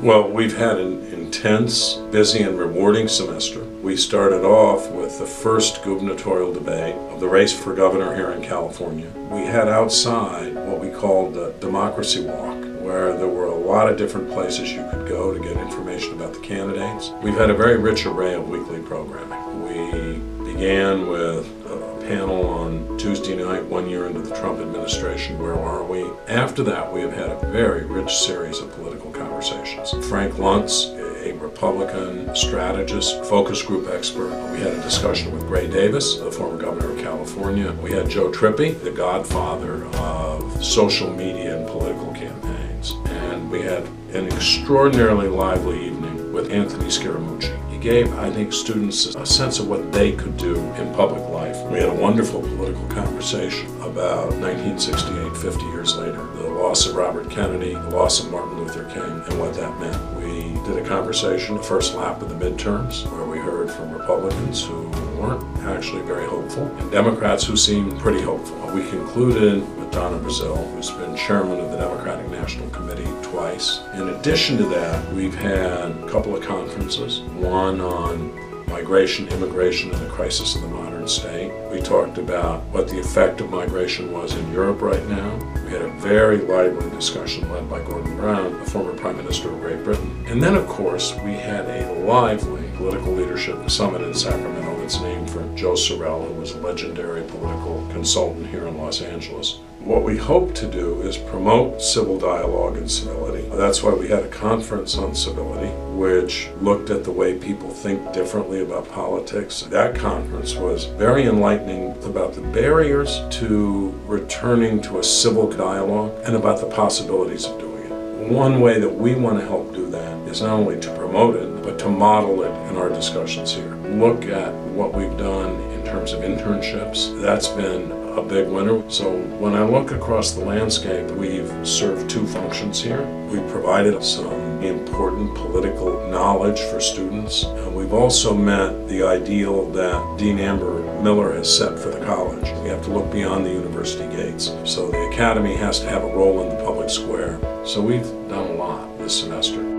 Well, we've had an intense, busy, and rewarding semester. We started off with the first gubernatorial debate of the race for governor here in California. We had outside what we called the Democracy Walk, where there were a lot of different places you could go to get information about the candidates. We've had a very rich array of weekly programming. We began with a panel on Tuesday night, 1 year into the Trump administration, Where Are We? After that, we have had a very rich series of political conversations. Frank Luntz, a Republican strategist, focus group expert. We had a discussion with Gray Davis, the former governor of California. We had Joe Trippi, the godfather of social media and political campaigns. And we had an extraordinarily lively evening with Anthony Scaramucci. He gave, I think, students a sense of what they could do in public life. We had a wonderful political conversation about 1968, 50 years later, the loss of Robert Kennedy, the loss of Martin Luther King, and what that meant. We did a conversation, the first lap of the midterms, where we heard from Republicans who weren't actually very hopeful, and Democrats who seemed pretty hopeful. We concluded with Donna Brazil, who's been chairman of the Democratic National Committee twice. In addition to that, we've had a couple of conferences, one on migration, immigration, and the crisis of the modern state. We talked about what the effect of migration was in Europe right now. We had a very lively discussion led by Gordon Brown, the former Prime Minister of Great Britain. And then, of course, we had a lively political leadership summit in Sacramento that's named for Joe Sorrell, who was a legendary political consultant here in Los Angeles. What we hope to do is promote civil dialogue and civility. That's why we had a conference on civility, which looked at the way people think differently about politics. That conference was very enlightening about the barriers to returning to a civil dialogue and about the possibilities of doing it. One way that we want to help do that is not only to promote it, but to model it in our discussions here. Look at what we've done in terms of internships. That's been a big winner. So when I look across the landscape, we've served two functions here. We've provided some important political knowledge for students, and we've also met the ideal that Dean Amber Miller has set for the college. We have to look beyond the university gates. So the academy has to have a role in the public square. So we've done a lot this semester.